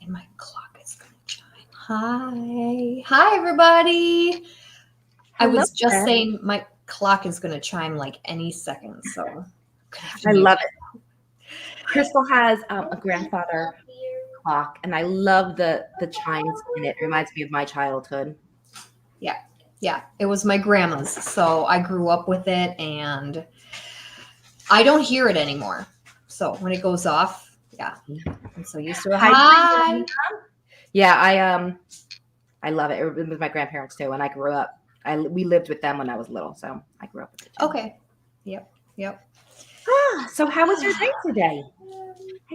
And my clock is going to chime. Hi, everybody. I was just saying my clock is going to chime like any second. So I love it. Crystal has a grandfather clock, and I love the chimes in it. It reminds me of my childhood. Yeah, it was my grandma's. So I grew up with it, and I don't hear it anymore. So when it goes off, yeah, I'm so used to it. Hi. Yeah, I love it. It was my grandparents too, and I grew up. We lived with them when I was little, so I grew up with it too. Okay. Yep. So how was your day today?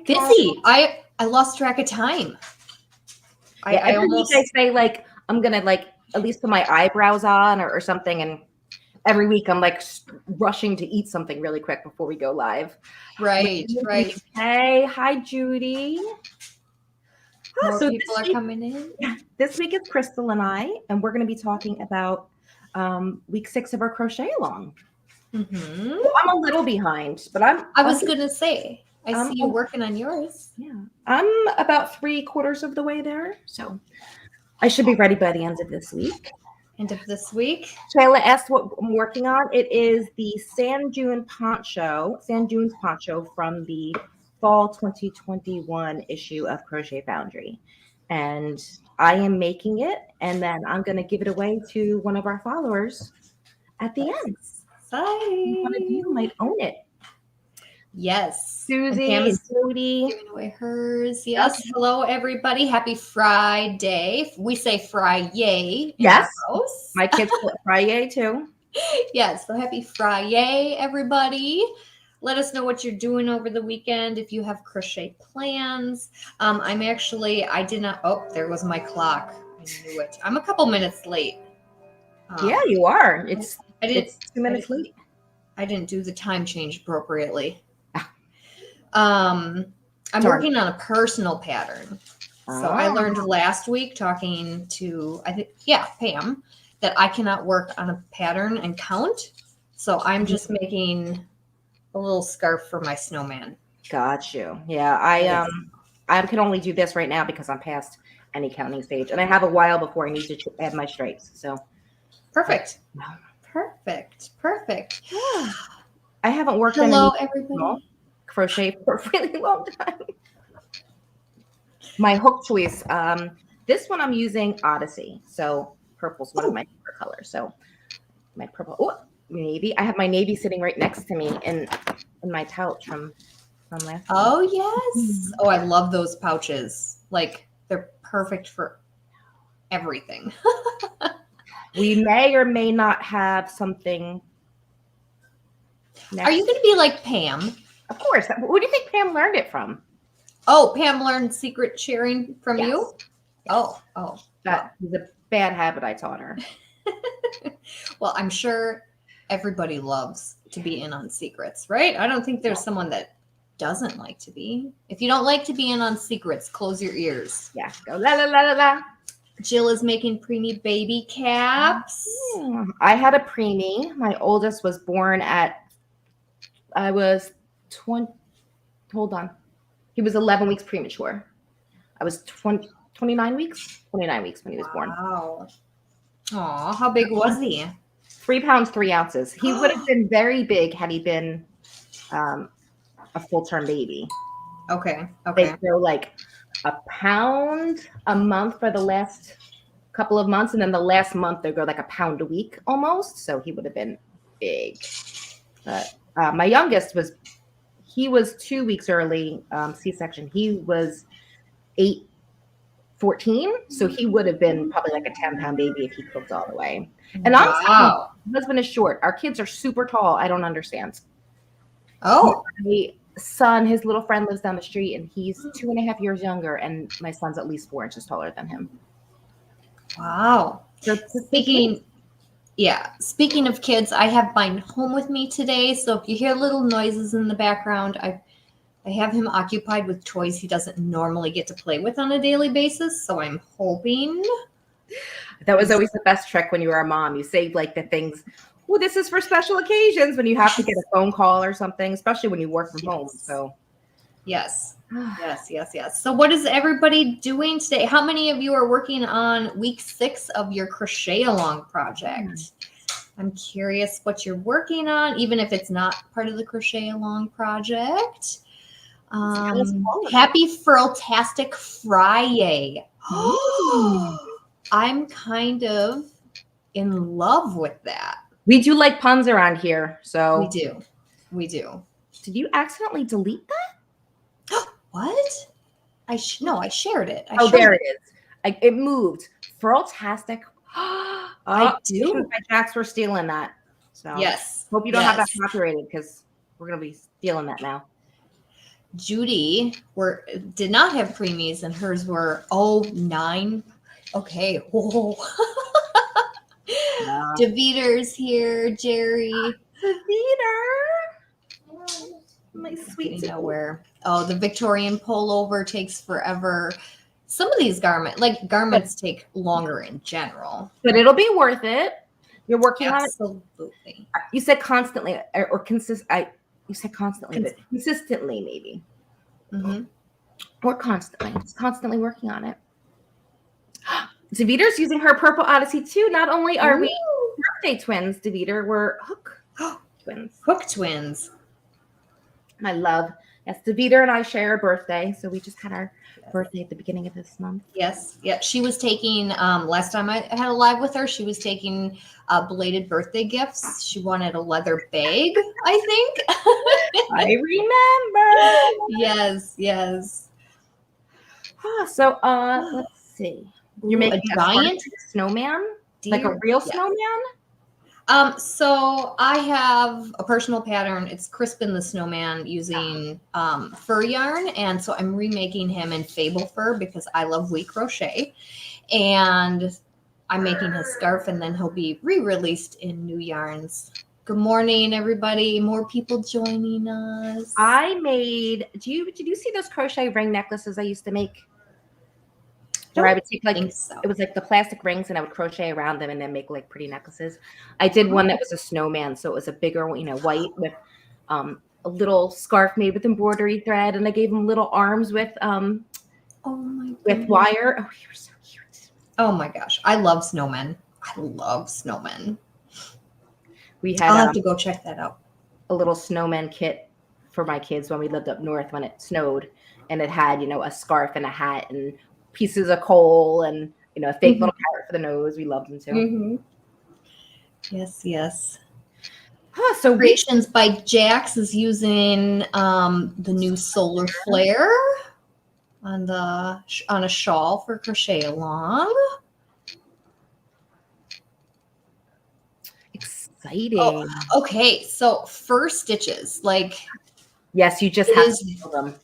Busy. I lost track of time. Every week I say like I'm gonna like at least put my eyebrows on or something, and every week I'm like rushing to eat something really quick before we go live. Right. Hey, hi Judy. So people are coming in. This week it's Crystal and I, and we're going to be talking about week 6 of our crochet along. Mm-hmm. Well, I'm a little behind, but I was going to say, I see you working on yours. Yeah, I'm about 3/4 of the way there, so I should be ready by the end of this week. Shayla asked what I'm working on. It is the Sand Dunes poncho from the fall 2021 issue of Crochet Foundry. And I am making it, and then I'm going to give it away to one of our followers at the end. Exciting. One of you might own it. Yes. Susie and Jody giving away hers. Yes. Yep. Hello, everybody. Happy Friday. We say Friday. Yes. My kids call it Friday too. Yes. So happy Friday, everybody. Let us know what you're doing over the weekend. If you have crochet plans. I did not. Oh, there was my clock. I knew it. I'm a couple minutes late. Yeah, you are. It's 2 minutes late. I didn't do the time change appropriately. I'm working on a personal pattern. So I learned last week talking to, Pam, that I cannot work on a pattern and count. So I'm just making a little scarf for my snowman. Got you. Yeah, I can only do this right now because I'm past any counting stage, and I have a while before I need to add my stripes. So perfect. I haven't worked on everybody. Crochet for a really long time. My hook choice. This one I'm using Odyssey. So purple's one of my favorite colors. So my purple. Navy. I have my navy sitting right next to me in my pouch from last. Oh yes. Oh, I love those pouches. Like they're perfect for everything. We may or may not have something. Are you going to be like Pam? Of course. Who do you think Pam learned it from? Oh, Pam learned secret sharing from you? Yes. Oh. That was a bad habit I taught her. Well, I'm sure everybody loves to be in on secrets, right? I don't think there's someone that doesn't like to be. If you don't like to be in on secrets, close your ears. Yeah. Go la la la la la. Jill is making preemie baby caps. I had a preemie. My oldest was born I was 20. Hold on. He was 11 weeks premature. I was 29 weeks? 29 weeks when he was born. Wow. Aw, how big was he? 3 pounds, 3 ounces. He would have been very big had he been a full-term baby. Okay. They grow like a pound a month for the last couple of months, and then the last month they grow like a pound a week almost. So he would have been big. But my youngest was 2 weeks early C-section. He was 14, so he would have been probably like a 10-pound baby if he cooked all the way. And my husband is short. Our kids are super tall. I don't understand. Oh, my son, his little friend lives down the street, and he's 2.5 years younger, and my son's at least 4 inches taller than him. Wow. So speaking of kids, I have mine home with me today. So if you hear little noises in the background, I have him occupied with toys he doesn't normally get to play with on a daily basis. So I'm hoping. That was always the best trick when you were a mom. You saved like the things. Well, this is for special occasions when you have to get a phone call or something, especially when you work from home. So Yes. Yes. So what is everybody doing today? How many of you are working on week 6 of your crochet along project? I'm curious what you're working on, even if it's not part of the crochet along project. Happy Furltastic Friday. I'm kind of in love with that. We do like puns around here, so we do. Did you accidentally delete that? What? No, I shared it. There it is. It moved. Furltastic. I do. My jacks were stealing that. So yes. Hope you don't have that copyrighted because we're gonna be stealing that now. Judy did not have preemies and hers were 09. Okay. Whoa. Daviter's here, Jerry. Daviter. My sweet nowhere. Oh, the Victorian pullover takes forever. Some of these garments take longer in general. But it'll be worth it. You're working on it. Absolutely. You said constantly or you said constantly, but consistently maybe. Mm-hmm. Or constantly. Just constantly working on it. Daviter's using her Purple Odyssey too. Not only are we birthday twins, Daviter, we're hook twins. Hook twins. I love. Yes, Daviter and I share a birthday, so we just had our birthday at the beginning of this month. Yes, yeah. She was taking last time I had a live with her. She was taking belated birthday gifts. She wanted a leather bag, I think. I remember. Yes. So let's see. You're making a giant snowman, like a real snowman. So I have a personal pattern. It's Crispin the Snowman using fur yarn. And so I'm remaking him in fable fur because I love wheat crochet. And I'm making his scarf and then he'll be re-released in new yarns. Good morning, everybody. More people joining us. Did you see those crochet ring necklaces I used to make? Where I would take it was like the plastic rings and I would crochet around them and then make like pretty necklaces. I did one that was a snowman, so it was a bigger, white with a little scarf made with embroidery thread, and I gave him little arms with wire. Oh, he was so cute. Oh my gosh, I love snowmen. I'll have to go check that out. A little snowman kit for my kids when we lived up north when it snowed, and it had a scarf and a hat and pieces of coal and a fake little carrot for the nose. We loved them too. Yes. So Creations by Jax is using the new solar flare on a shawl for crochet along. Exciting. Oh, okay, so fur stitches, yes, you just have to feel them.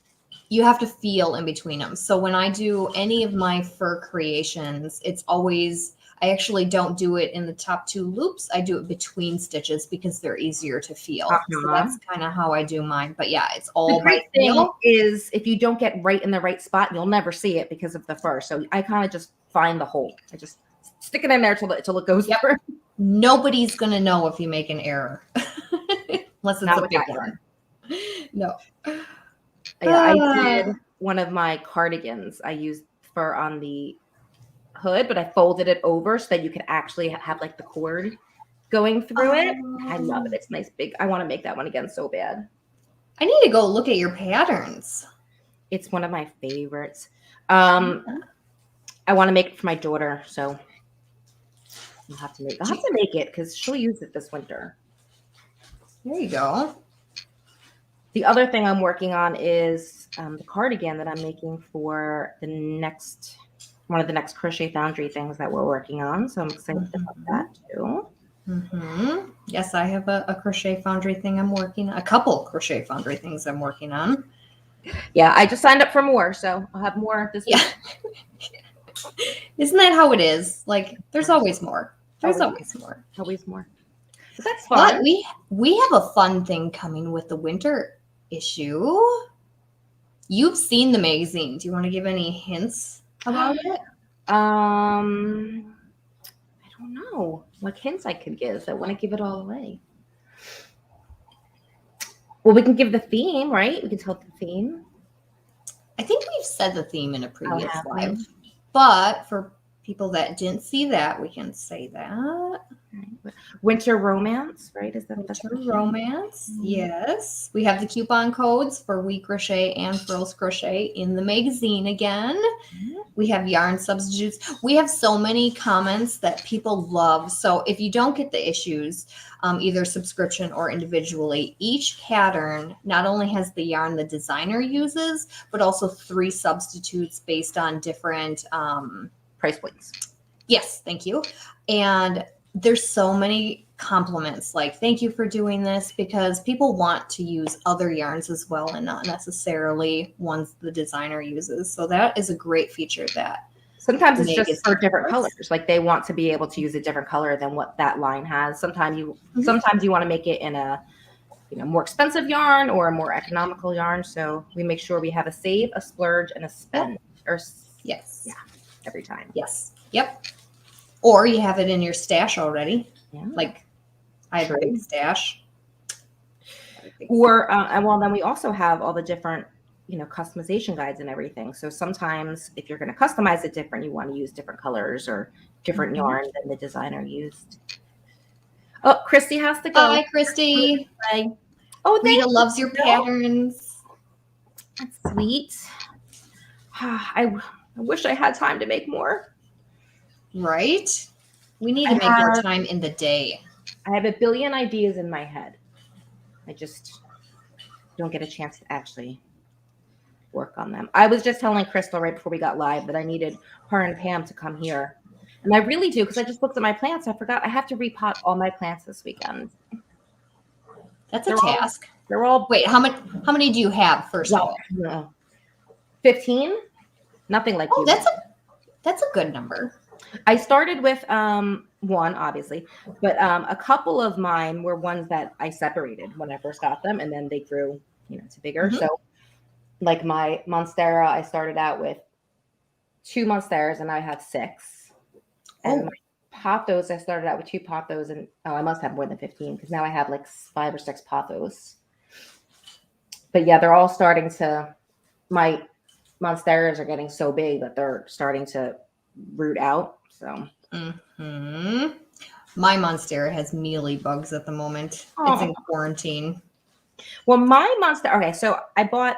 You have to feel in between them. So when I do any of my fur creations, it's always, I actually don't do it in the top 2 loops. I do it between stitches because they're easier to feel. So that's kind of how I do mine. But yeah, it's all the great thing is if you don't get right in the right spot, you'll never see it because of the fur. So I kind of just find the hole. I just stick it in there till it goes through. Nobody's going to know if you make an error. Unless it's a big one. No. Yeah, I did one of my cardigans. I used fur on the hood, but I folded it over so that you could actually have the cord going through it. I love it. It's nice big. I want to make that one again so bad. I need to go look at your patterns. It's one of my favorites. I want to make it for my daughter, so I'll have to make it because she'll use it this winter. There you go. The other thing I'm working on is the cardigan that I'm making for one of the next Crochet Foundry things that we're working on. So I'm excited about that too. Yes, I have a Crochet Foundry thing I'm working on. A couple Crochet Foundry things I'm working on. Yeah, I just signed up for more, so I'll have more this week. Isn't that how it is? There's always more. Always more. But that's fun. But we have a fun thing coming with the winter issue. You've seen the magazine. Do you want to give any hints about it? I don't know what hints I could give. I want to give it all away. Well, we can give the theme, right? We can tell the theme. I think we've said the theme in a previous have we? live, but for people that didn't see that, we can say that. Winter Romance, right? Is that Winter Romance, yes. We have the coupon codes for We Crochet and Frills Crochet in the magazine again. We have yarn substitutes. We have so many comments that people love. So if you don't get the issues, either subscription or individually, each pattern not only has the yarn the designer uses, but also 3 substitutes based on different price points. Yes, thank you. And there's so many compliments like, thank you for doing this, because people want to use other yarns as well and not necessarily ones the designer uses. So that is a great feature that sometimes it's just for different colors. Like they want to be able to use a different color than what that line has. Sometimes you want to make it in a more expensive yarn or a more economical yarn. So we make sure we have a save, a splurge, and a spend. Or yes. Yeah. Every time. Yes. Yep. Or you have it in your stash already. Yeah. Like I have a big stash. Or, well, then we also have all the different, customization guides and everything. So sometimes if you're going to customize it different, you want to use different colors or different yarn than the designer used. Oh, Christy has to go. Bye, Christy. Bye. Oh, Rita loves your patterns. That's sweet. I wish I had time to make more. Right? We need to make more time in the day. I have a billion ideas in my head. I just don't get a chance to actually work on them. I was just telling Crystal right before we got live that I needed her and Pam to come here. And I really do, because I just looked at my plants. I forgot I have to repot all my plants this weekend. That's a task. They're all... Wait, how many do you have, first of all? 15? Nothing like you. That's a good number. I started with one, obviously, but a couple of mine were ones that I separated when I first got them, and then they grew, to bigger. So, like my Monstera, I started out with 2 Monsteras, and I have 6. And my Pothos, I started out with 2 Pothos, and I must have more than 15 because now I have like 5 or 6 Pothos. But yeah, they're all starting to. My Monsteras are getting so big that they're starting to root out. So my Monstera has mealy bugs at the moment. Oh. It's in quarantine. Well, my Monstera, okay, so I bought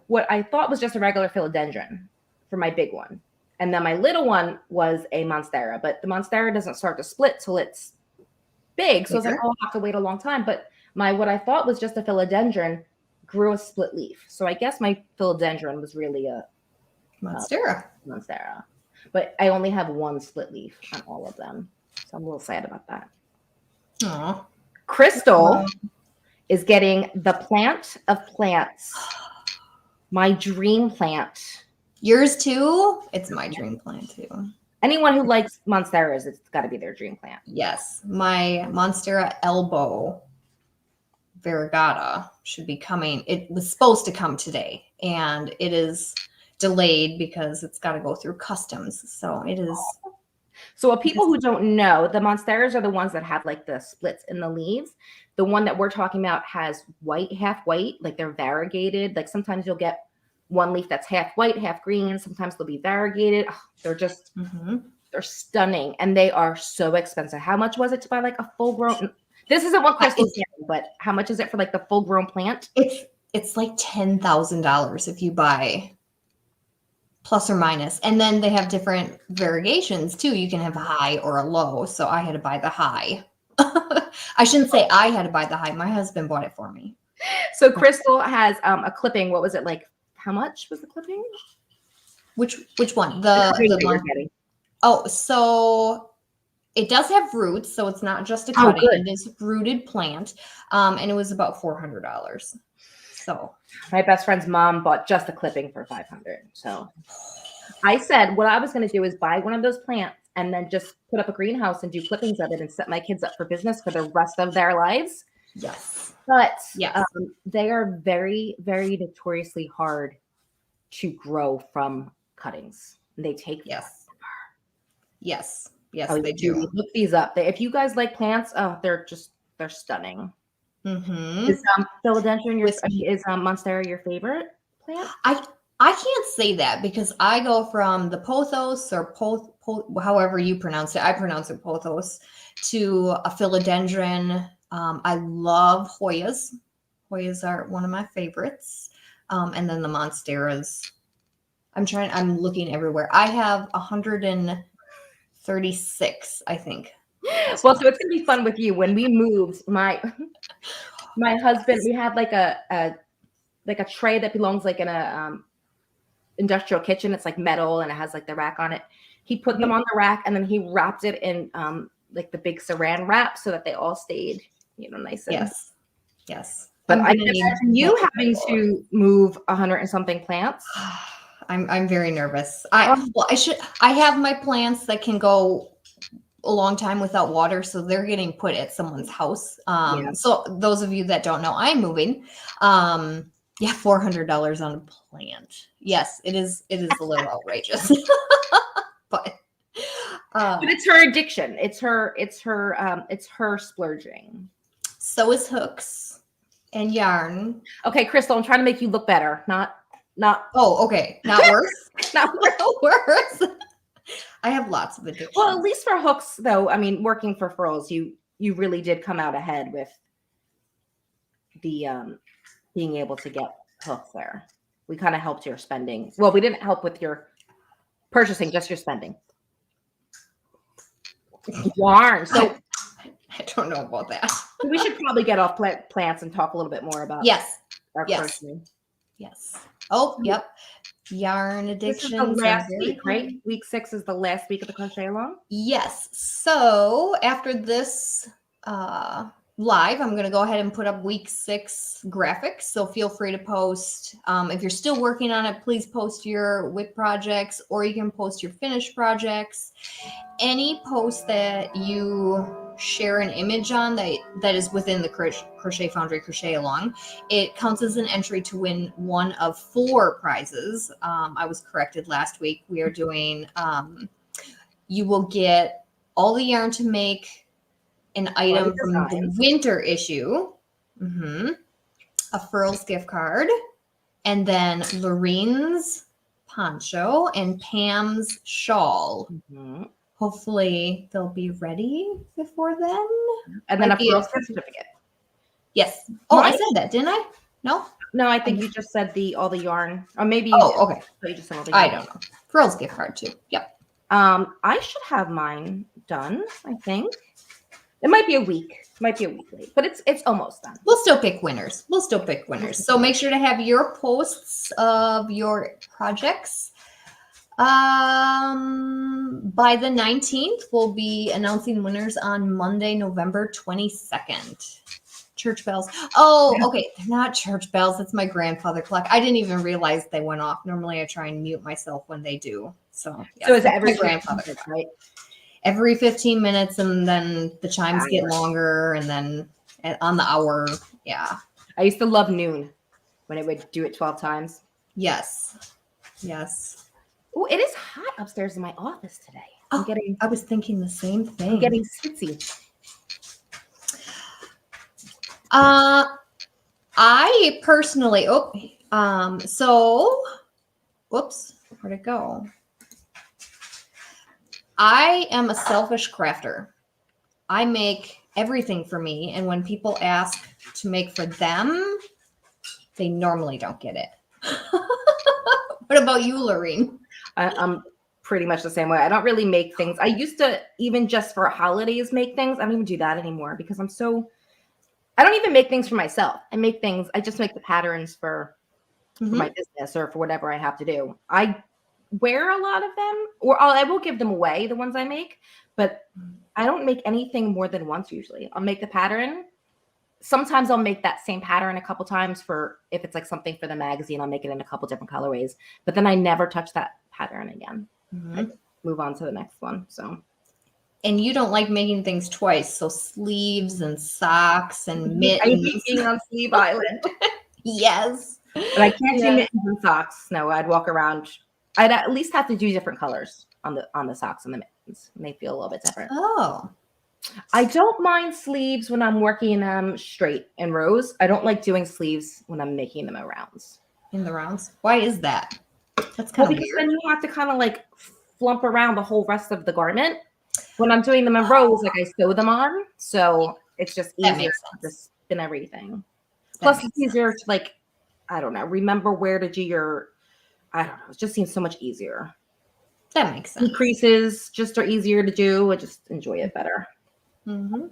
what I thought was just a regular philodendron for my big one. And then my little one was a Monstera, but the Monstera doesn't start to split till it's big. So I was like, I'll have to wait a long time. But what I thought was just a philodendron grew a split leaf. So I guess my philodendron was really a Monstera. But I only have 1 split leaf on all of them. So I'm a little sad about that. Aww. Crystal is getting the plant of plants. My dream plant. Yours too? It's my dream plant too. Anyone who likes Monsteras, it's got to be their dream plant. Yes. My Monstera elbow variegata should be coming. It was supposed to come today, and it is delayed because it's got to go through customs. So it is. So people who don't know, the Monsteras are the ones that have like the splits in the leaves. The one that we're talking about has white, half white, like they're variegated. Like sometimes you'll get one leaf that's half white, half green. Sometimes they'll be variegated. Oh, they're just, they're stunning. And they are so expensive. How much was it to buy like a full grown? This isn't what Crystal's getting, but how much is it for like the full grown plant? It's like $10,000 if you buy plus or minus. And then they have different variations too. You can have a high or a low. So I had to buy the high. I shouldn't say I had to buy the high. My husband bought it for me. So Crystal has a clipping. What was it like? How much was the clipping? Which one? The one. Oh, so it does have roots. So it's not just a cutting. It is a rooted plant. And it was about $400. So my best friend's mom bought just the clipping for $500. So I said what I was going to do is buy one of those plants and then just put up a greenhouse and do clippings of it and set my kids up for business for the rest of their lives. Yes. But they are very, very notoriously hard to grow from cuttings. They take Yes, they do. Look these up. If you guys like plants, they're stunning. Is philodendron is Monstera your favorite plant? I can't say that because I go from the pothos or however you pronounce it. I pronounce it pothos to a philodendron. I love Hoyas. Hoyas are one of my favorites. And then the monsteras. I'm looking everywhere. I have 136, I think. Well, so it's gonna be fun with you. When we moved, my husband, we had like a tray that belongs like in a industrial kitchen. It's like metal and it has like the rack on it. He put them on the rack and then he wrapped it in like the big saran wrap so that they all stayed, nice. Yes. But I can imagine you having to move 100 and something plants. I'm very nervous. I have my plants that can go a long time without water, so they're getting put at someone's house. So those of you that don't know, I'm moving. $400 on a plant. Yes, it is a little outrageous. but it's her addiction. It's her splurging. So is hooks and yarn. Okay, Crystal, I'm trying to make you look better, not. Oh, okay, not worse. Not worse. I have lots of addictions. Well, at least for hooks, though. I mean, working for Furls, you really did come out ahead with the being able to get hooks there. We kind of helped your spending. Well, we didn't help with your purchasing, just your spending. Yarn. So I don't know about that. We should probably get off plants and talk a little bit more about our purchasing. Yes. Oh, yep. Yarn addictions. This is the last week, right? Week 6 is the last week of the crochet along. Yes. So after this live, I'm going to go ahead and put up week 6 graphics. So feel free to post. If you're still working on it, please post your WIP projects, or you can post your finished projects. Any post that you share an image on that is within the Crochet Foundry Crochet Along, it counts as an entry to win one of 4 prizes. I was corrected last week. We are doing, you will get all the yarn to make an item from the winter issue, a Furls gift card, and then Lorene's poncho and Pam's shawl. Hopefully they'll be ready before then. And then a Furls gift certificate. Yes. Oh, I said that, didn't I? No, I think you just said all the yarn, or maybe. Oh, okay. So you just said all the yarn. I don't know. Furls gift card too. Yep. I should have mine done. I think it might be a week. Late, but it's almost done. We'll still pick winners. So make sure to have your posts of your projects. By the 19th, we'll be announcing winners on Monday, November 22nd. Church bells. Oh, okay. They're not church bells. It's my grandfather clock. I didn't even realize they went off. Normally I try and mute myself when they do. So is it every grandfather clock, right? Every 15 minutes, and then the chimes get longer, and then on the hour. Yeah. I used to love noon when it would do it 12 times. Yes. Oh, it is hot upstairs in my office today. I was thinking the same thing. I'm getting sitsy. I personally, whoops, where'd it go? I am a selfish crafter. I make everything for me, and when people ask to make for them, they normally don't get it. What about you, Lorene? I'm pretty much the same way. I don't really make things. I used to, even just for holidays, make things. I don't even do that anymore because I don't even make things for myself. I just make the patterns for my business or for whatever I have to do. I wear a lot of them, or I will give them away, the ones I make, but I don't make anything more than once usually. I'll make the pattern. Sometimes I'll make that same pattern a couple times if it's like something for the magazine, I'll make it in a couple different colorways, but then I never touch that pattern again. I move on to the next one. So. And you don't like making things twice. So sleeves and socks and mittens. I hate being on Sleeve Island. Yes. But I can't do mittens and socks. No, I'd walk around. I'd at least have to do different colors on the socks and the mittens. And they feel a little bit different. Oh. I don't mind sleeves when I'm working them straight in rows. I don't like doing sleeves when I'm making them in rounds. In the rounds? Why is that? That's kind of because weird. then you have to kind of like flump around the whole rest of the garment. When I'm doing them in rows, like I sew them on, so it's just That easier makes to sense. just spin everything. That Plus, makes it's easier to like, I don't know, remember where to do your, I don't know, it just seems so much easier. That makes sense. Decreases just are easier to do. I just enjoy it better. Mm-hmm.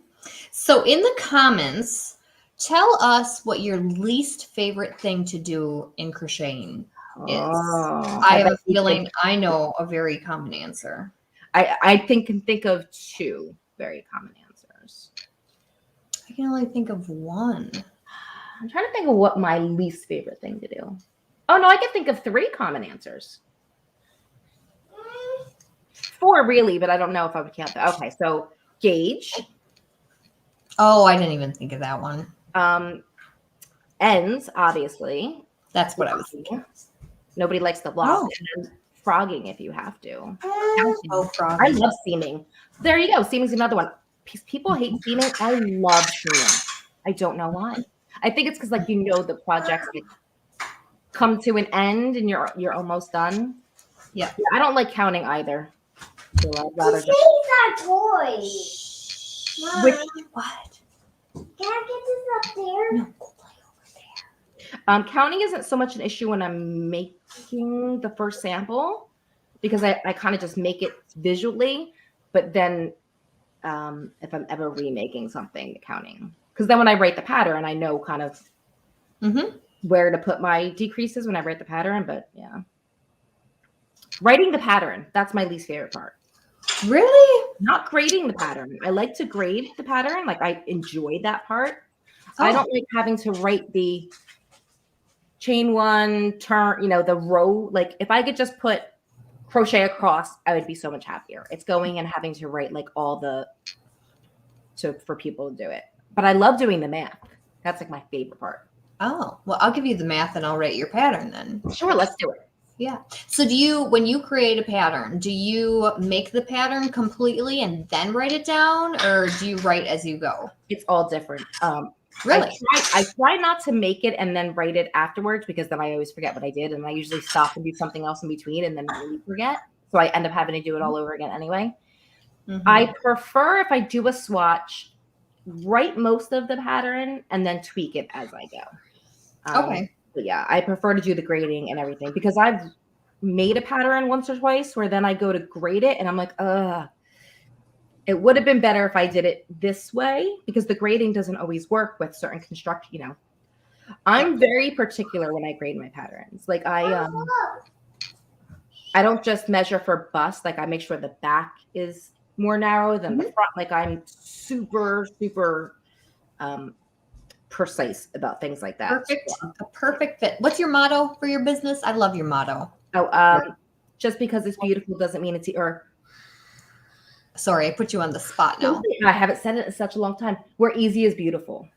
So in the comments, tell us what your least favorite thing to do in crocheting is. Oh, I have bet a you feeling could- I know a very common answer. I can think of two very common answers. I can only think of one. I'm trying to think of what my least favorite thing to do. Oh no, I can think of three common answers. Four really, but I don't know if I would count that. Okay, so gauge. Oh, I didn't even think of that one. Ends, obviously. That's what I was thinking. Nobody likes the block. Oh. And frogging if you have to. Oh, frog. I love seaming. There you go. Seaming's another one. People hate seaming. I love seaming. I don't know why. I think it's because like the projects like, come to an end and you're almost done. Yeah. I don't like counting either. So I'd rather just our toy. Mom, Which- What? can I get this up there? No, go play over there. Counting isn't so much an issue when I'm making the first sample because I kind of just make it visually, but then if I'm ever remaking something, the counting. Because then when I write the pattern, I know kind of where to put my decreases when I write the pattern, but yeah. Writing the pattern, that's my least favorite part. Really? Not grading the pattern. I like to grade the pattern. Like I enjoy that part. Oh. I don't like having to write the chain one, turn, the row. Like if I could just put crochet across, I would be so much happier. It's going and having to write like all for people to do it. But I love doing the math. That's like my favorite part. Oh, well, I'll give you the math and I'll write your pattern then. Sure, let's do it. Yeah. So when you create a pattern, do you make the pattern completely and then write it down, or do you write as you go? It's all different. Really? I try not to make it and then write it afterwards because then I always forget what I did, and I usually stop and do something else in between and then really forget. So I end up having to do it all over again anyway. Mhm. I prefer if I do a swatch, write most of the pattern and then tweak it as I go. Okay. But yeah, I prefer to do the grading and everything because I've made a pattern once or twice where then I go to grade it and I'm like, it would have been better if I did it this way because the grading doesn't always work with certain construction, I'm very particular when I grade my patterns. Like I don't just measure for bust, like I make sure the back is more narrow than the front. Like I'm super, super precise about things like that. Perfect. A perfect fit. What's your motto for your business? I love your motto. Just because it's beautiful doesn't mean it's Sorry, I put you on the spot now. I haven't said it in such a long time. Where easy is beautiful.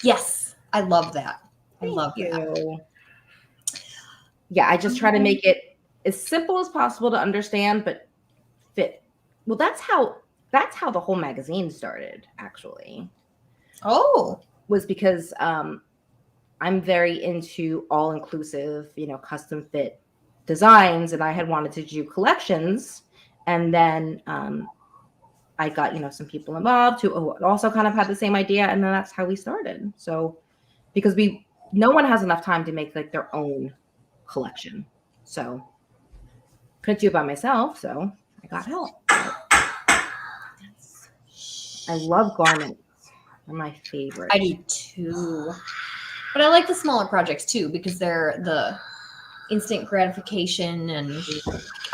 Yes, I love that. I love that. Yeah, I just try to make it as simple as possible to understand, but fit. Well, that's how the whole magazine started, actually. Oh. Was because I'm very into all-inclusive, custom fit designs, and I had wanted to do collections, and then I got some people involved who also kind of had the same idea, and then that's how we started. So because no one has enough time to make like their own collection, so couldn't do it by myself, so I got help. I love garments. They're my favorite. I do too. But I like the smaller projects too because they're the instant gratification and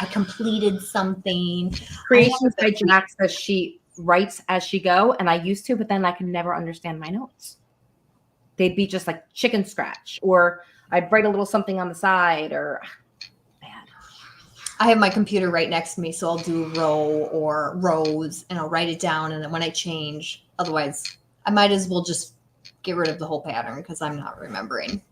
I completed something. Creations by Jack says she writes as she go, and I used to, but then I could never understand my notes. They'd be just like chicken scratch, or I'd write a little something on the side, or bad. I have my computer right next to me, so I'll do row or rows and I'll write it down, and then when I change, otherwise I might as well just get rid of the whole pattern because I'm not remembering.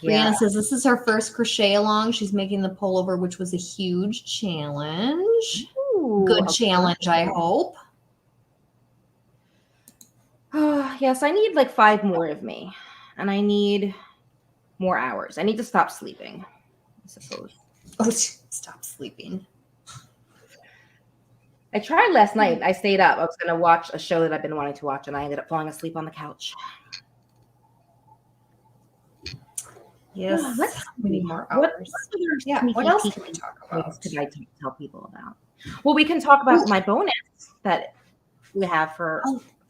Yeah. Brianna says this is her first crochet along. She's making the pullover, which was a huge challenge. Ooh, Good challenge, I hope. Yes, I need like 5 more of me, and I need more hours. I need to stop sleeping. I suppose. Oh, stop sleeping. I tried last night. I stayed up. I was going to watch a show that I've been wanting to watch, and I ended up falling asleep on the couch. Yes. Let's many see. more What hours. other Yeah. sneaky What else peek can we talk things about? could I tell people about? Well, we can talk about my bonus that we have for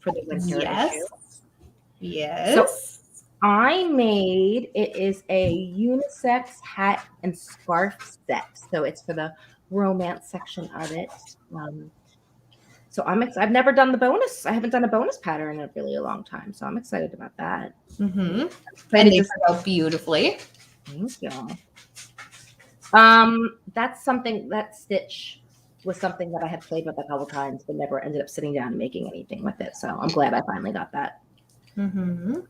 the winter Yes. issue. Yes. I made it is a unisex hat and scarf set, so it's for the romance section of it. So I've never done the bonus. I haven't done a bonus pattern in a really long time, so I'm excited about that. Mm-hmm. But And it they just turned out beautifully. thank you. That's something that stitch was something that I had played with a couple times, but never ended up sitting down and making anything with it. So I'm glad I finally got that. Mm-hmm.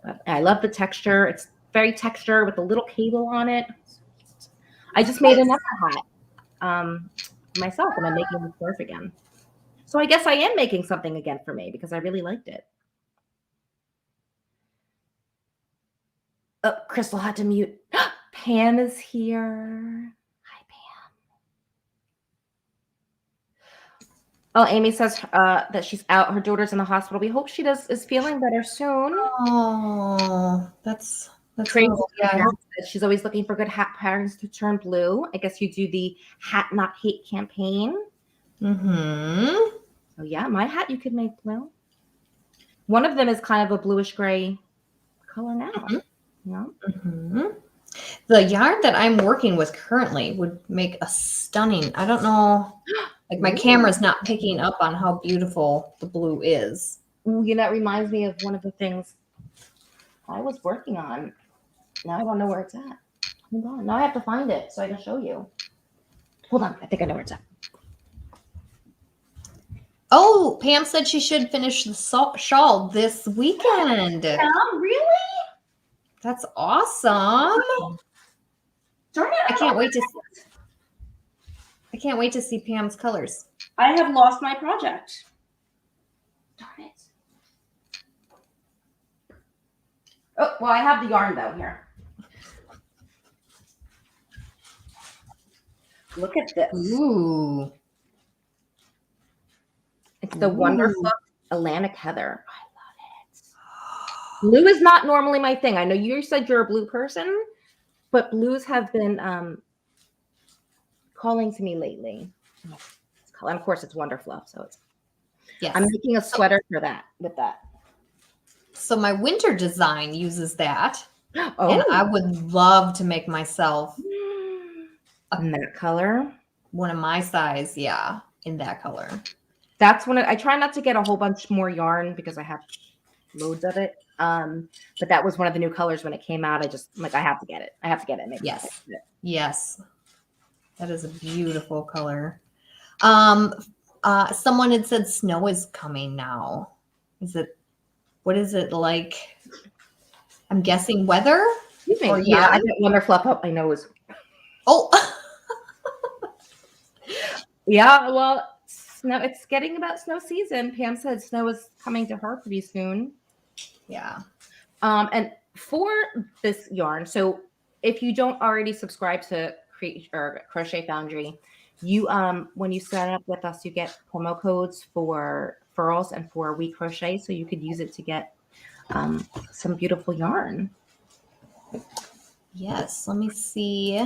But I love the texture. It's very texture with a little cable on it. I just made another hat myself, and I'm making the scarf again. So I guess I am making something again for me because I really liked it. Oh, Crystal had to mute. Pam is here. Hi, Pam. Oh, Amy says that she's out. Her daughter's in the hospital. We hope she is feeling better soon. Oh, that's Crazy. cool. Yeah. She's always looking for good hat patterns to turn blue. I guess you do the Hat Not Hate campaign. Mm-hmm. So yeah, my hat you could make blue. One of them is kind of a bluish gray color now. Mm-hmm. Yeah. Mm-hmm. The yarn that I'm working with currently would make a stunning. I don't know. Like my camera's not picking up on how beautiful the blue is. Ooh, you know, it reminds me of one of the things I was working on. Now I don't know where it's at. Hold on. Now I have to find it so I can show you. Hold on. I think I know where it's at. Oh, Pam said she should finish the shawl this weekend. Really? That's awesome. Darn it. I can't wait to see Pam's colors. I have lost my project. Darn it. Oh, well, I have the yarn though here. Look at this. Ooh. It's the wonderful Atlantic Heather. I love it. Blue is not normally my thing. I know you said you're a blue person, but blues have been calling to me lately. And of course, it's Wonderfluff. So it's. Yes. I'm making a sweater for that with that. So my winter design uses that. Oh. And I would love to make myself in that color. One of my size, yeah, in that color. That's when I try not to get a whole bunch more yarn because I have loads of it. But that was one of the new colors when it came out. I have to get it. I have to get it. Yes. Yes. That is a beautiful color. Someone had said snow is coming now. What is it like? I'm guessing weather? Or yeah, I got Wonderfluff up my nose. Oh. Yeah, well, snow. It's getting about snow season. Pam said snow is coming to her pretty soon. Yeah. And for this yarn, so if you don't already subscribe to Crochet Foundry, you when you sign up with us, you get promo codes for furls and for We Crochet, so you could use it to get some beautiful yarn. Yes, let me see.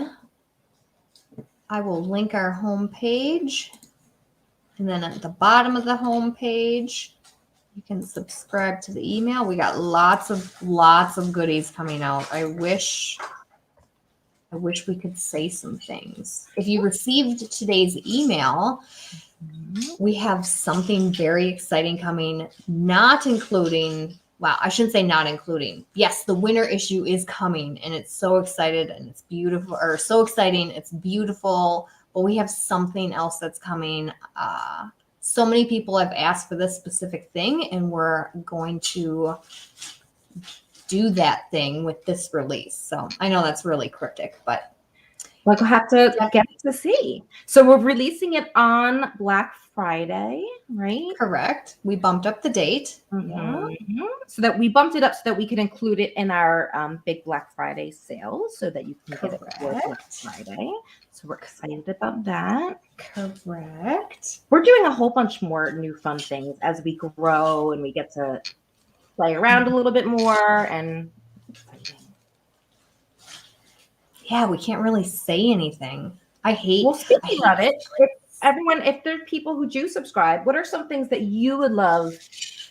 I will link our homepage, and then at the bottom of the homepage, you can subscribe to the email. We got lots of goodies coming out. I wish we could say some things. If you received today's email, we have something very exciting coming, not including, wow, I shouldn't say not including. Yes, the winter issue is coming, and it's so excited and it's beautiful, or so exciting, it's beautiful, but we have something else that's coming. So many people have asked for this specific thing, and we're going to do that thing with this release. So I know that's really cryptic, but Like we'll have to get to see. So we're releasing it on Black Friday, right? Correct. We bumped up the date. Mhm. So that we bumped it up so that we could include it in our big Black Friday sales so that you can get it before Black Correct. Friday. So we're excited about that. Correct. We're doing a whole bunch more new fun things as we grow and we get to play around a little bit more and Yeah, we can't really say anything. I hate. well, speaking of it, if there's people who do subscribe, what are some things that you would love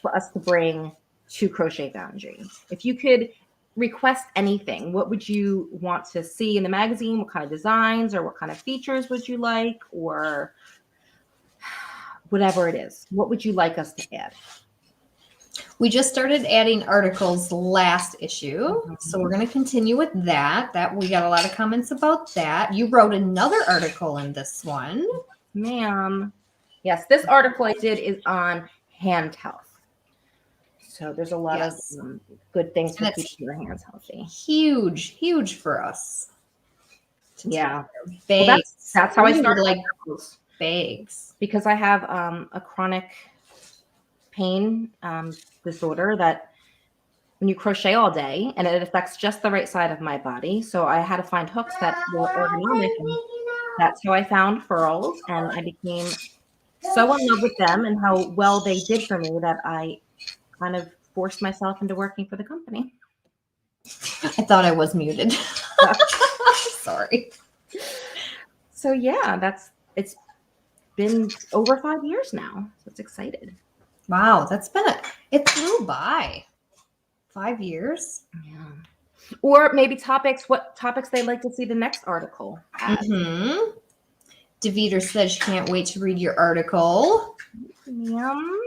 for us to bring to Crochet Foundry? If you could request anything, what would you want to see in the magazine? What kind of designs or what kind of features would you like, or whatever it is? What would you like us to add? We just started adding articles last issue, so we're going to continue with that. That we got a lot of comments about that. You wrote another article in this one, Ma'am. Yes, this article I did is on hand health. So there's a lot of good things for keeping your hands healthy. Huge for us. Yeah, bags. Well, that's how I started. Like bags, because I have a chronic pain disorder that when you crochet all day and it affects just the right side of my body. So I had to find hooks that were ergonomic. And that's how I found furls, and I became so in love with them and how well they did for me that I kind of forced myself into working for the company. I thought I was muted. Sorry. So yeah, it's been over 5 years now. So it's excited. Wow, it flew by. 5 years. Yeah. Or maybe what topics they'd like to see the next article. DeVeter says she can't wait to read your article. Yum.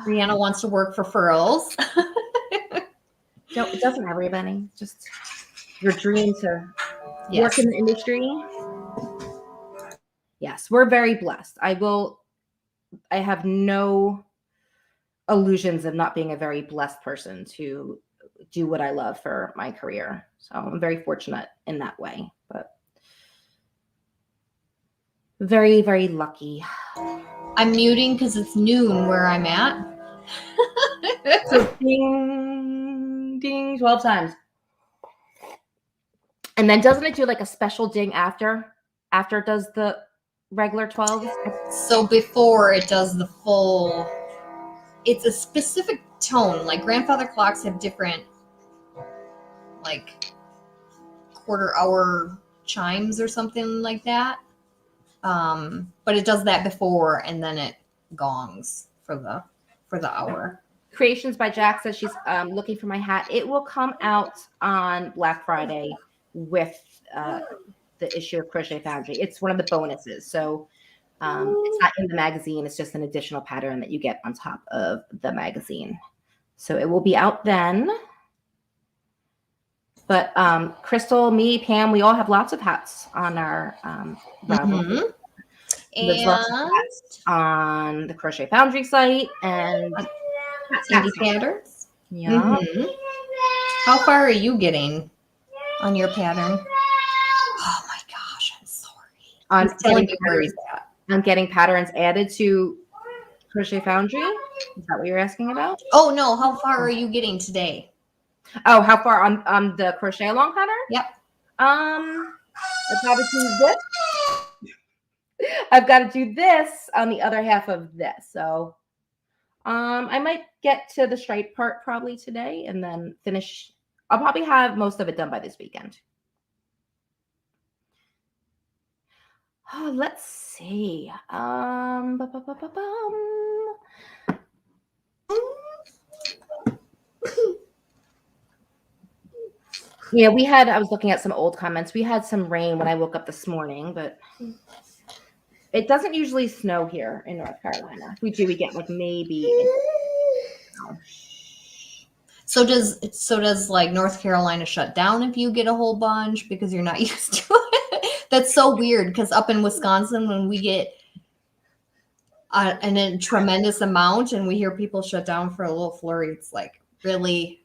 Brianna wants to work for furls. Doesn't everybody? Just your dream to work in the industry. Yes, we're very blessed. I have no illusions of not being a very blessed person to do what I love for my career. So I'm very fortunate in that way, but very, very lucky. I'm muting because it's noon where I'm at. So ding, ding, 12 times. And then doesn't it do like a special ding after it does the regular 12? So before it does the full, it's a specific tone. Like grandfather clocks have different, like quarter hour chimes or something like that. But it does that before, and then it gongs for the hour. Creations by Jack says she's looking for my hat. It will come out on Black Friday with the issue of Crochet Foundry. It's one of the bonuses. So it's not in the magazine. It's just an additional pattern that you get on top of the magazine. So it will be out then. But Crystal, me, Pam, we all have lots of hats on our raffle. There's lots of hats on the Crochet Foundry site and Handy patterns. Yeah. How far are you getting on your pattern? Oh my gosh, I'm sorry. I'm getting patterns added to Crochet Foundry. Is that what you're asking about? Oh no, how far are you getting today? Oh, how far on the crochet along pattern? Yep. I've got to do this. I've got to do this on the other half of this. So I might get to the stripe part probably today and then finish. I'll probably have most of it done by this weekend. Oh, let's see. Yeah, I was looking at some old comments. We had some rain when I woke up this morning, but it doesn't usually snow here in North Carolina. If we do, we get like maybe. So does like North Carolina shut down if you get a whole bunch because you're not used to it? That's so weird because up in Wisconsin, when we get a tremendous amount and we hear people shut down for a little flurry, it's like, really?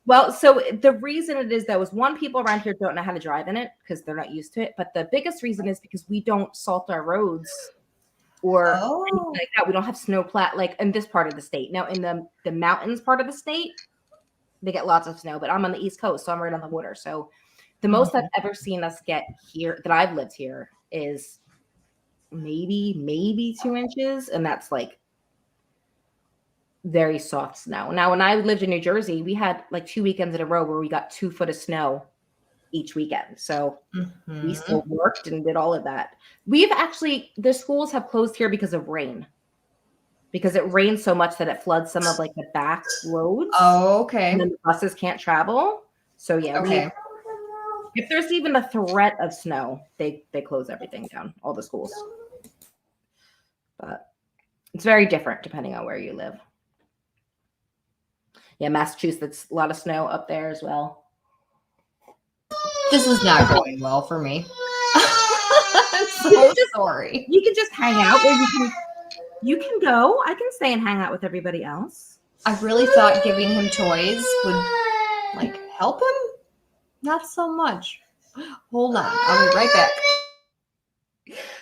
Well, so the reason it is, though, is one, people around here don't know how to drive in it because they're not used to it. But the biggest reason is because we don't salt our roads or anything like that. We don't have snow like in this part of the state. Now, in the mountains part of the state, they get lots of snow. But I'm on the East Coast, so I'm right on the water. So the most I've ever seen us get here that I've lived here is maybe 2 inches, and that's like very soft snow. Now, when I lived in New Jersey, we had like 2 weekends in a row where we got 2 foot of snow each weekend. So we still worked and did all of that. We've actually, the schools have closed here because of rain, because it rains so much that it floods some of like the back roads. Oh, okay. And then the buses can't travel. So yeah, Okay. if there's even a threat of snow, they close everything down, all the schools. But it's very different depending on where you live. Yeah, Massachusetts, a lot of snow up there as well. This is not going well for me. I'm so sorry. You can just hang out, or you can go. I can stay and hang out with everybody else. I really thought giving him toys would like help him. Not so much. Hold on, I'll be right back.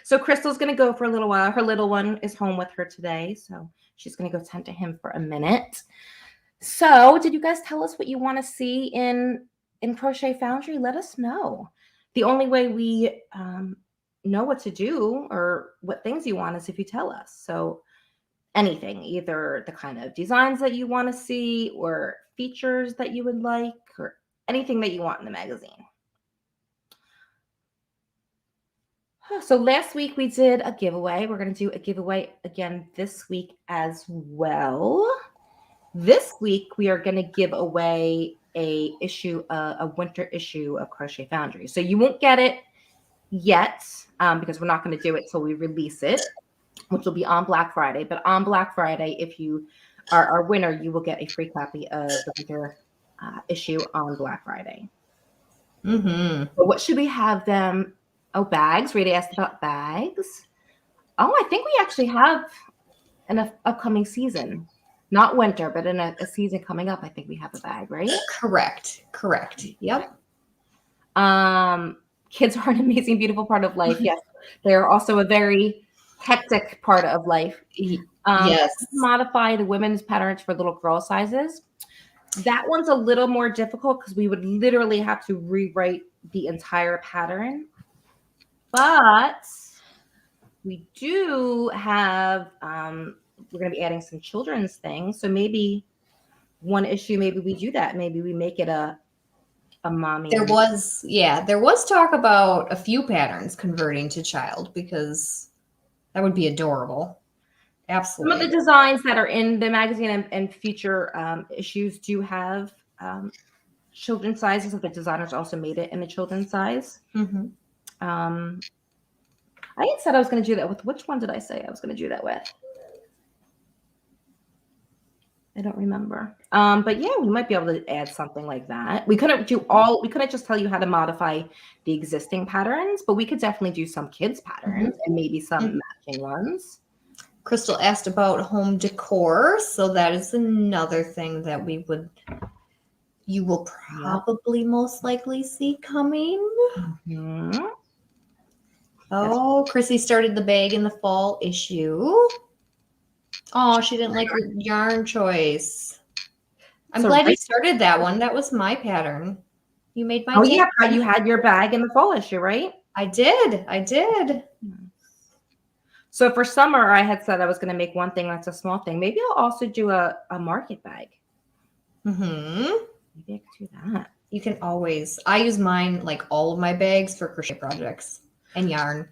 So Crystal's gonna go for a little while. Her little one is home with her today, so she's gonna go tend to him for a minute. So, did you guys tell us what you want to see in Crochet Foundry? Let us know. The only way we know what to do or what things you want is if you tell us. So, anything, either the kind of designs that you want to see or features that you would like or anything that you want in the magazine. So last week we did a giveaway. We're going to do a giveaway again this week as well. This week we are going to give away a winter issue of Crochet Foundry. So you won't get it yet because we're not going to do it till we release it, which will be on Black Friday. But on Black Friday, if you are our winner, you will get a free copy of the winter issue on Black Friday. So what should we have them? Oh, bags. Rita asked about bags. Oh, I think we actually have an upcoming season. Not winter, but in a season coming up, I think we have a bag, right? Correct. Yep. Kids are an amazing, beautiful part of life. Yes. They're also a very hectic part of life. Yes. Modify the women's patterns for little girl sizes. That one's a little more difficult because we would literally have to rewrite the entire pattern. But we do have, we're going to be adding some children's things. So maybe one issue, maybe we do that. Maybe we make it a mommy. There was talk about a few patterns converting to child because that would be adorable. Absolutely. Some of the designs that are in the magazine and future issues do have children's sizes. So the designers also made it in the children's size. I had said I was going to do that with, which one did I say I was going to do that with? I don't remember. But yeah, we might be able to add something like that. We couldn't just tell you how to modify the existing patterns, but we could definitely do some kids patterns and maybe some matching ones. Crystal asked about home decor. So that is another thing that you will probably most likely see coming. Oh, Chrissy started the bag in the fall issue. Oh, she didn't like your yarn choice. I'm glad you started that one. That was my pattern. You made my yeah, you had your bag in the fall issue, right? I did. So for summer, I had said I was going to make one thing that's a small thing. Maybe I'll also do a market bag. Maybe I could do that. You can always. I use mine, like all of my bags, for crochet projects and yarn.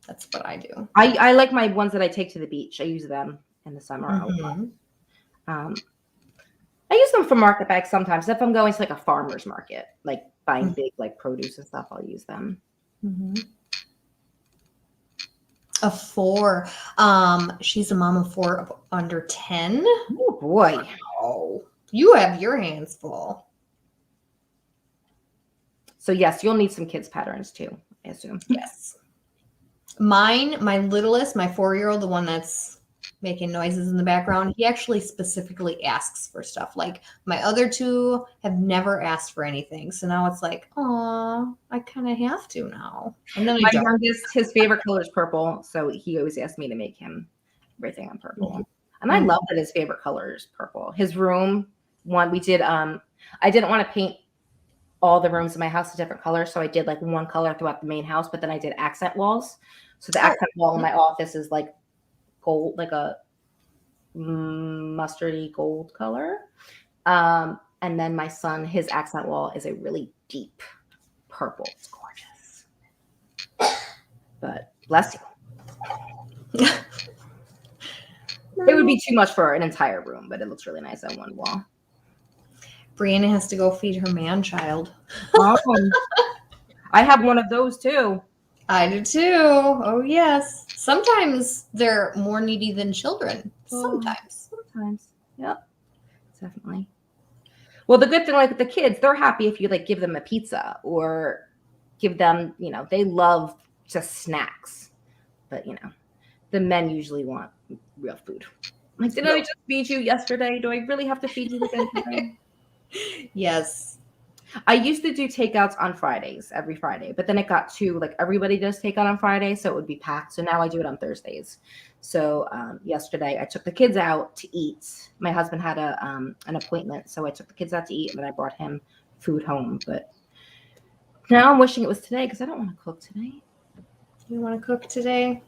That's what I do. I like my ones that I take to the beach. I use them in the summer. I use them for market bags sometimes. If I'm going to like a farmer's market, like buying big like produce and stuff, I'll use them. A 4. She's a mom of 4 under 10. Oh boy. Oh, you have your hands full. So yes, you'll need some kids patterns too, I assume. Yes. Mine, my littlest, my 4-year-old, the one that's making noises in the background. He actually specifically asks for stuff. Like my other two have never asked for anything. So now it's like, oh, I kind of have to now. And then My I don't. youngest, his favorite color is purple, so he always asks me to make him everything on purple. Mhm. And I love that his favorite color is purple. His room, we did. I didn't want to paint all the rooms in my house a different color, so I did like one color throughout the main house. But then I did accent walls. So the accent wall in my office is like gold, like a mustardy gold color. And then my son, his accent wall is a really deep purple. It's gorgeous. But bless you. It would be too much for an entire room, but it looks really nice on one wall. Brianna has to go feed her man-child. I have one of those too. I do too. Oh, yes. Sometimes they're more needy than children. Sometimes. Yep. Definitely. Well, the good thing, like with the kids, they're happy if you like give them a pizza or give them, they love just snacks. But, the men usually want real food. Like, didn't I just feed you yesterday? Do I really have to feed you again today? Yes. I used to do takeouts on Fridays, every Friday, but then it got too, like, everybody does takeout on Friday, so it would be packed. So now I do it on Thursdays. So yesterday I took the kids out to eat. My husband had an appointment, so I took the kids out to eat, and then I brought him food home. But now I'm wishing it was today because I don't want to cook today. You want to cook today?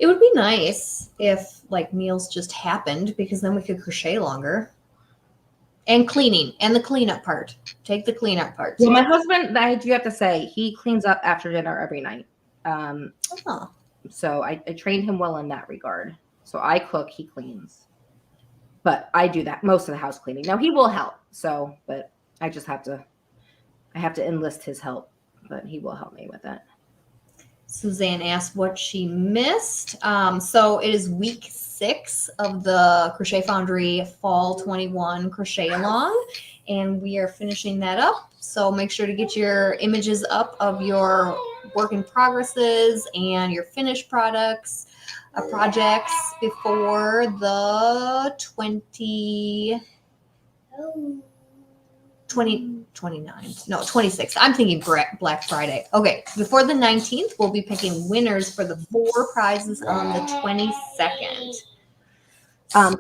It would be nice if like meals just happened because then we could crochet longer. And cleaning and the cleanup part. Take the cleanup part. Well, my husband, I do have to say, he cleans up after dinner every night. So I trained him well in that regard. So I cook, he cleans. But I do that most of the house cleaning. Now he will help. So, but I just have to enlist his help, but he will help me with it. Suzanne asked what she missed. So it is week 6 of the Crochet Foundry Fall 21 Crochet Along, and we are finishing that up. So make sure to get your images up of your work in progresses and your finished projects before the 26th. I'm thinking Black Friday. Okay, before the 19th, we'll be picking winners for the 4 prizes on the 22nd.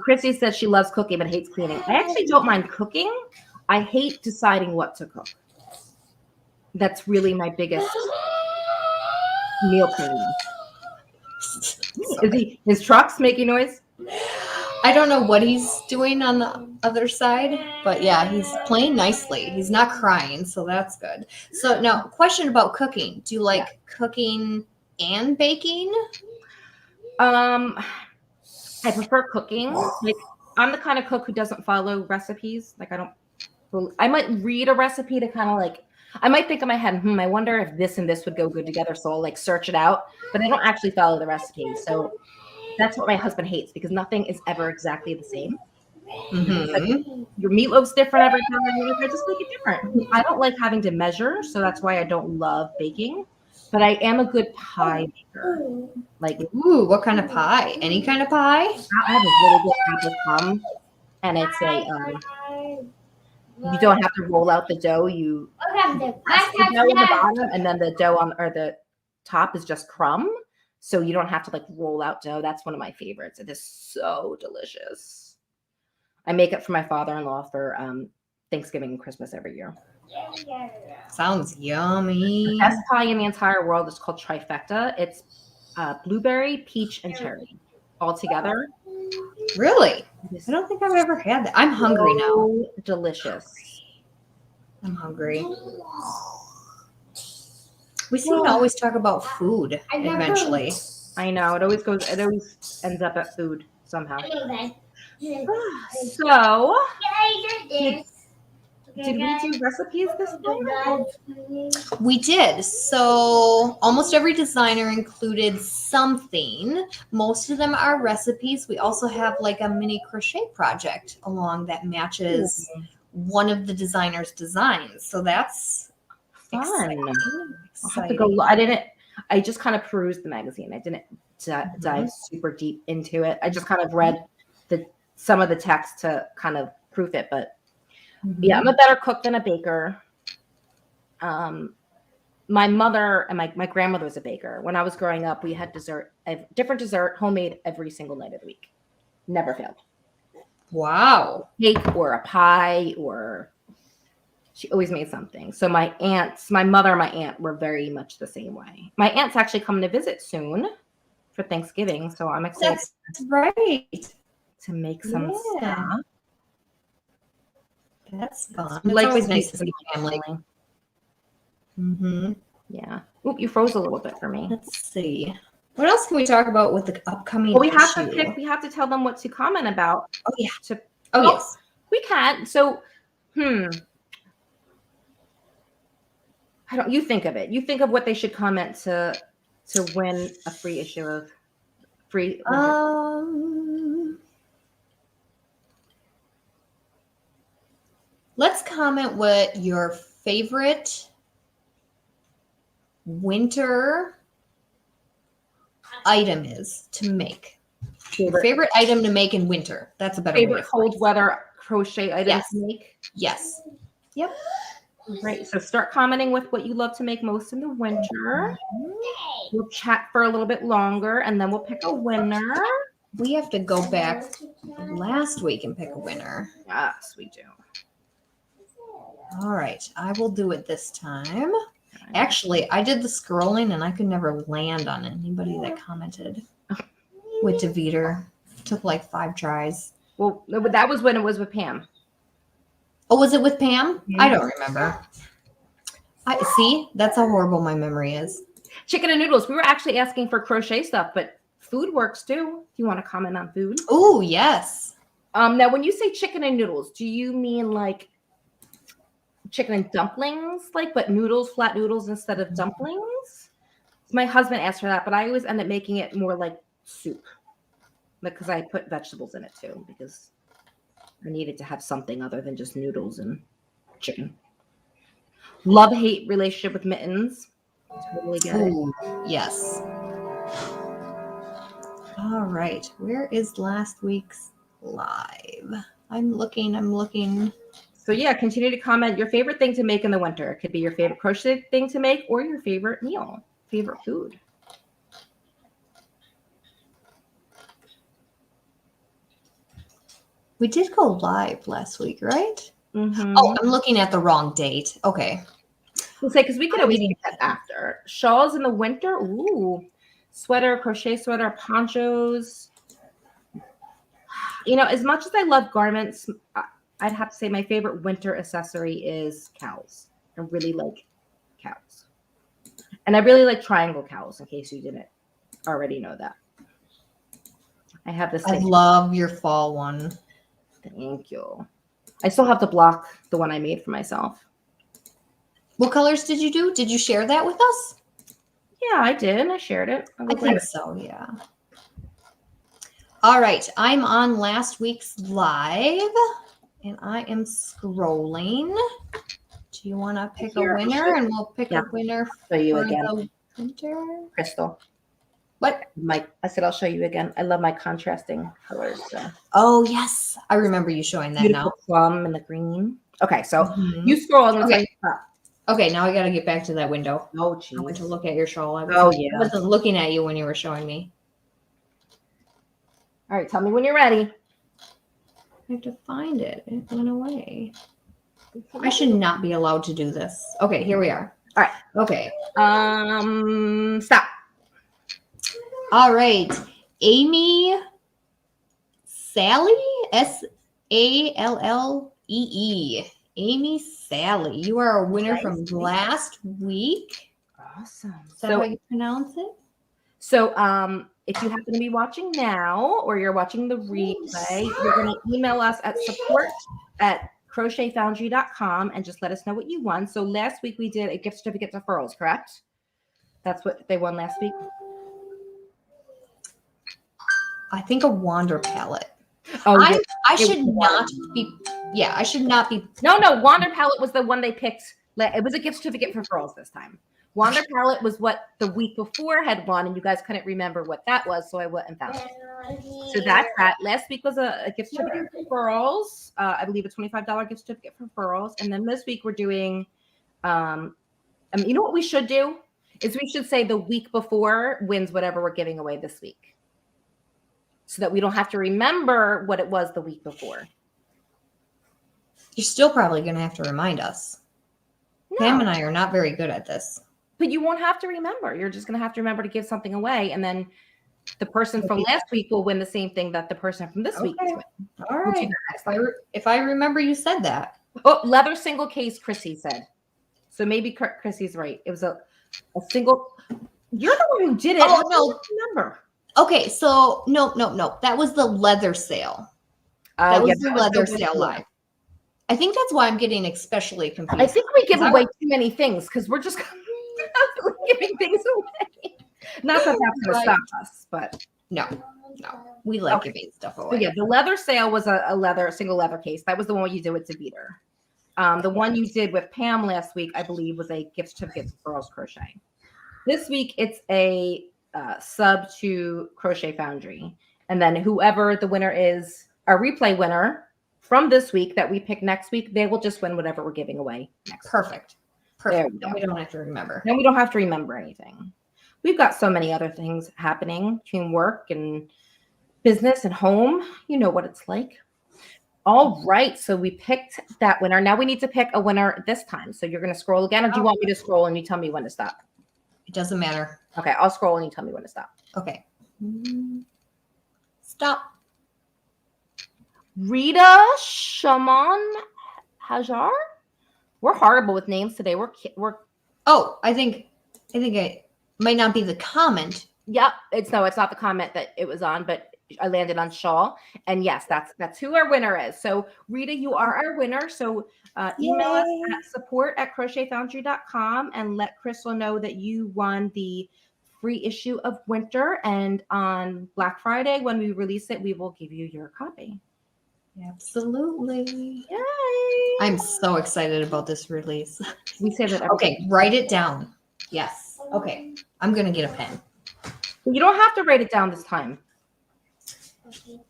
Chrissy says she loves cooking but hates cleaning. I actually don't mind cooking. I hate deciding what to cook. That's really my biggest meal planning. Is his truck's making noise? I don't know what he's doing on the other side, but yeah, he's playing nicely. He's not crying, so that's good. So now, question about cooking. Do you like cooking and baking? I prefer cooking. Like, I'm the kind of cook who doesn't follow recipes. Like, I might read a recipe to kind of like, I might think in my head, I wonder if this and this would go good together. So I'll like search it out, but I don't actually follow the recipe. So that's what my husband hates because nothing is ever exactly the same. Mm-hmm. Like, your meatloaf's different every time. I just like it different. I don't like having to measure, so that's why I don't love baking. But I am a good pie maker. Like, ooh, what kind of pie? Any kind of pie? I have a really good apple crumb, and it's you don't have to roll out the dough. You press the dough on the bottom, and then the dough the top is just crumb. So you don't have to like roll out dough. That's one of my favorites. It is so delicious. I make it for my father-in-law for Thanksgiving and Christmas every year. Sounds yummy. The best pie in the entire world is called Trifecta. It's blueberry, peach, and cherry all together. Really? I don't think I've ever had that. I'm hungry now. Delicious. I'm hungry. We seem to always talk about food eventually. I know. It always ends up at food somehow. So, did we do recipes this time? We did. So almost every designer included something. Most of them are recipes. We also have like a mini crochet project along that matches one of the designer's designs. So that's fun. exciting. I'll have to go. I didn't. I just kind of perused the magazine. I didn't dive super deep into it. I just kind of read some of the text to kind of proof it. But yeah, I'm a better cook than a baker. My mother and my grandmother was a baker. When I was growing up, we had different dessert, homemade every single night of the week. Never failed. Wow. Cake or a pie, or she always made something. So my mother and my aunt were very much the same way. My aunt's actually coming to visit soon for Thanksgiving, so I'm excited. That's right. To make some stuff. That's fun. It's It's always sweet nice to for see the family. family. Yeah. Oop, you froze a little bit for me. Let's see. What else can we talk about with the upcoming Well, we have to issue? pick. We have to tell them what to comment about. Oh yeah. To, Oh yes. We can. So, I don't. You think of it. You think of what they should comment to win a free issue of free. Let's comment what your favorite winter item is to make. Your favorite item to make in winter. That's a better way. Favorite cold weather crochet item Yes. to make. Yes. Yep. Right. So start commenting with what you love to make most in the winter. We'll chat for a little bit longer, and then we'll pick a winner. We have to go back last week and pick a winner. Yes, we do. All right. I will do it this time. Actually, I did the scrolling and I could never land on anybody that commented with Deviter. Took like 5 tries. Well, that was when it was with Pam. Oh, was it with Pam? I don't remember. I see. That's how horrible my memory is. Chicken and noodles. We were actually asking for crochet stuff, but food works too. If you want to comment on food. Oh, yes. Now, when you say chicken and noodles, do you mean like chicken and dumplings, but noodles, flat noodles instead of dumplings? My husband asked for that, but I always end up making it more like soup because I put vegetables in it too, because I needed to have something other than just noodles and chicken. Love-hate relationship with mittens. Totally get it. Ooh, yes. All right. Where is last week's live? I'm looking. So yeah, continue to comment your favorite thing to make in the winter. It could be your favorite crochet thing to make or your favorite meal, favorite food. We did go live last week, right? Mm-hmm. Oh, I'm looking at the wrong date. Okay. We'll say, because we could always make that after. Shawls in the winter. Ooh. Sweater, crochet sweater, ponchos. As much as I love garments, I'd have to say my favorite winter accessory is cows. I really like cows. And I really like triangle cows, in case you didn't already know that. I have this. I love your fall one. Thank you. I still have to block the one I made for myself. What colors did you do? Did you share that with us? Yeah, I did. I shared it. I think so, yeah. All right. I'm on last week's live, and I am scrolling. Do you want to pick a winner? And we'll pick a winner for you for again. the winter. Crystal. What? I said I'll show you again. I love my contrasting colors. So. Oh, yes. I remember you showing that Beautiful now. plum and the green. Okay, so you scroll. I'm okay. Okay, now I got to get back to that window. Oh, I went to look at your shawl. I wasn't looking at you when you were showing me. All right, tell me when you're ready. I have to find it. It went away. I should not be allowed to do this. Okay, here we are. All right. Okay. Stop. All right. Amy Sally, Sallee. Amy Sally. You are a winner from last week. Awesome. Is that how you pronounce it? So if you happen to be watching now or you're watching the replay, you're going to email us at support@crochetfoundry.com and just let us know what you won. So last week we did a gift certificate to Furls, correct? That's what they won last week? I think a Wander palette. Oh, I should not be. Yeah, I should not be. No, Wander palette was the one they picked. It was a gift certificate for Furls this time. Wander Palette was what the week before had won, and you guys couldn't remember what that was, so I went and found it. So that's that. Last week was a gift certificate for Furls. I believe a $25 gift certificate for Furls. And then this week we're doing, you know what we should do? Is we should say the week before wins whatever we're giving away this week. So that we don't have to remember what it was the week before. You're still probably going to have to remind us. No. Pam and I are not very good at this. But you won't have to remember. You're just going to have to remember to give something away. And then the person from last week will win the same thing that the person from this week is winning. All right. If I remember you said that. Oh, leather single case, Chrissy said. So maybe Chrissy's right. It was a single. You're the one who did it. Oh, no. Remember. Okay, so no. That was the leather sale. That was the leather sale live. I think that's why I'm getting especially confused. I think we give away too many things because we're just giving things away. Not that that's going to stop us, but no. We like giving stuff away. So yeah, the leather sale was a single leather case. That was the one you did with Davida. The one you did with Pam last week, I believe, was a gift certificate to Girls Crochet. This week, it's a sub to Crochet Foundry. And then whoever the winner is, our replay winner from this week that we pick next week, they will just win whatever we're giving away next. Perfect. There we go. We don't have to remember. Then we don't have to remember anything. We've got so many other things happening between work and business and home. You know what it's like. All right. So we picked that winner. Now we need to pick a winner this time. So you're going to scroll again, or do you want me to scroll and you tell me when to stop? It doesn't matter. Okay. I'll scroll and you tell me when to stop. Okay. Stop. Rita Shaman Hajar. We're horrible with names today. We're Oh, I think it might not be the comment. Yep. It's not the comment that it was on, but I landed on Shaw. And yes, that's who our winner is. So Rita, you are our winner. So email us at support@crochetfoundry.com and let Crystal know that you won the free issue of Winter. And on Black Friday, when we release it, we will give you your copy. Absolutely. Yay. I'm so excited about this release. We say that. Okay, write it down. Yes. Okay. I'm going to get a pen. You don't have to write it down this time.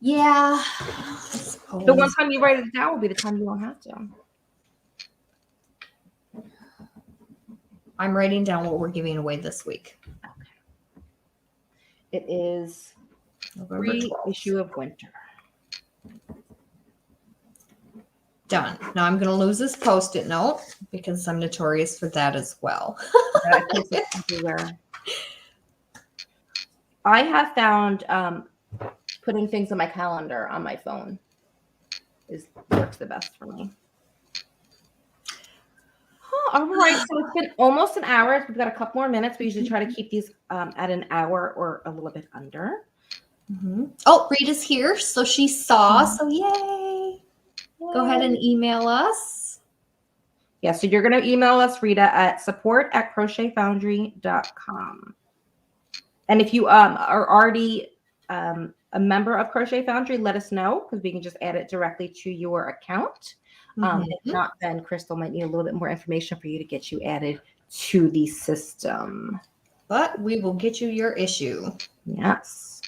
Yeah. The one time you write it down will be the time you don't have to. I'm writing down what we're giving away this week. Okay. It is November free 12th. issue of Winter. Done. Now I'm going to lose this Post-it note because I'm notorious for that as well. Everywhere. I have found putting things in my calendar on my phone works the best for me. All right, so it's been almost an hour. We've got a couple more minutes. We usually try to keep these at an hour or a little bit under. Mm-hmm. Oh, Rita's here, so she saw. So yay! Go ahead and email us. Yeah, so you're going to email us, Rita, at support@crochetfoundry.com. And if you are already a member of Crochet Foundry, let us know because we can just add it directly to your account. If not, then Crystal might need a little bit more information for you to get you added to the system. But we will get you your issue. Yes.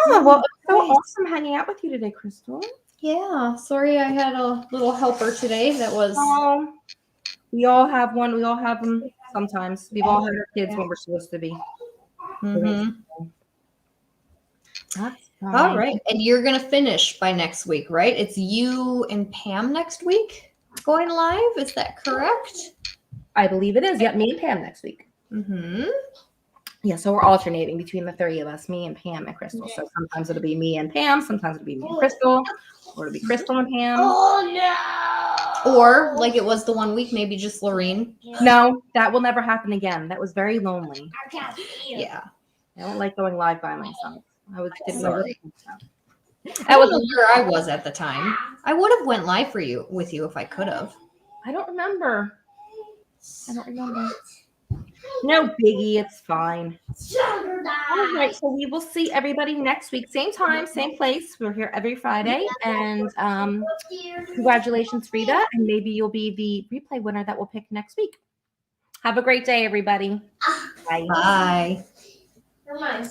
Well, it's so awesome hanging out with you today, Crystal. Yeah. Sorry I had a little helper today that was... We all have one. We all have them sometimes. We've all had our kids when we're supposed to be. Mm-hmm. That's fine. All right. And you're going to finish by next week, right? It's you and Pam next week going live. Is that correct? I believe it is. Yep, me and Pam next week. Mm-hmm. Yeah, so we're alternating between the three of us, me and Pam and Crystal. So sometimes it'll be me and Pam. Sometimes it'll be me and Crystal. Or it'll be Crystal and Pam. Oh no! Or like it was the one week, maybe just Lorene. No, that will never happen again. That was very lonely. Yeah. I don't like going live by myself. Didn't know Sorry. That was where I was at the time. I would have went live with you if I could have. I don't remember. No biggie, it's fine. All right, so we will see everybody next week. Same time, same place. We're here every Friday. And congratulations, Rita. And maybe you'll be the replay winner that we'll pick next week. Have a great day, everybody. Bye. Bye. Come on.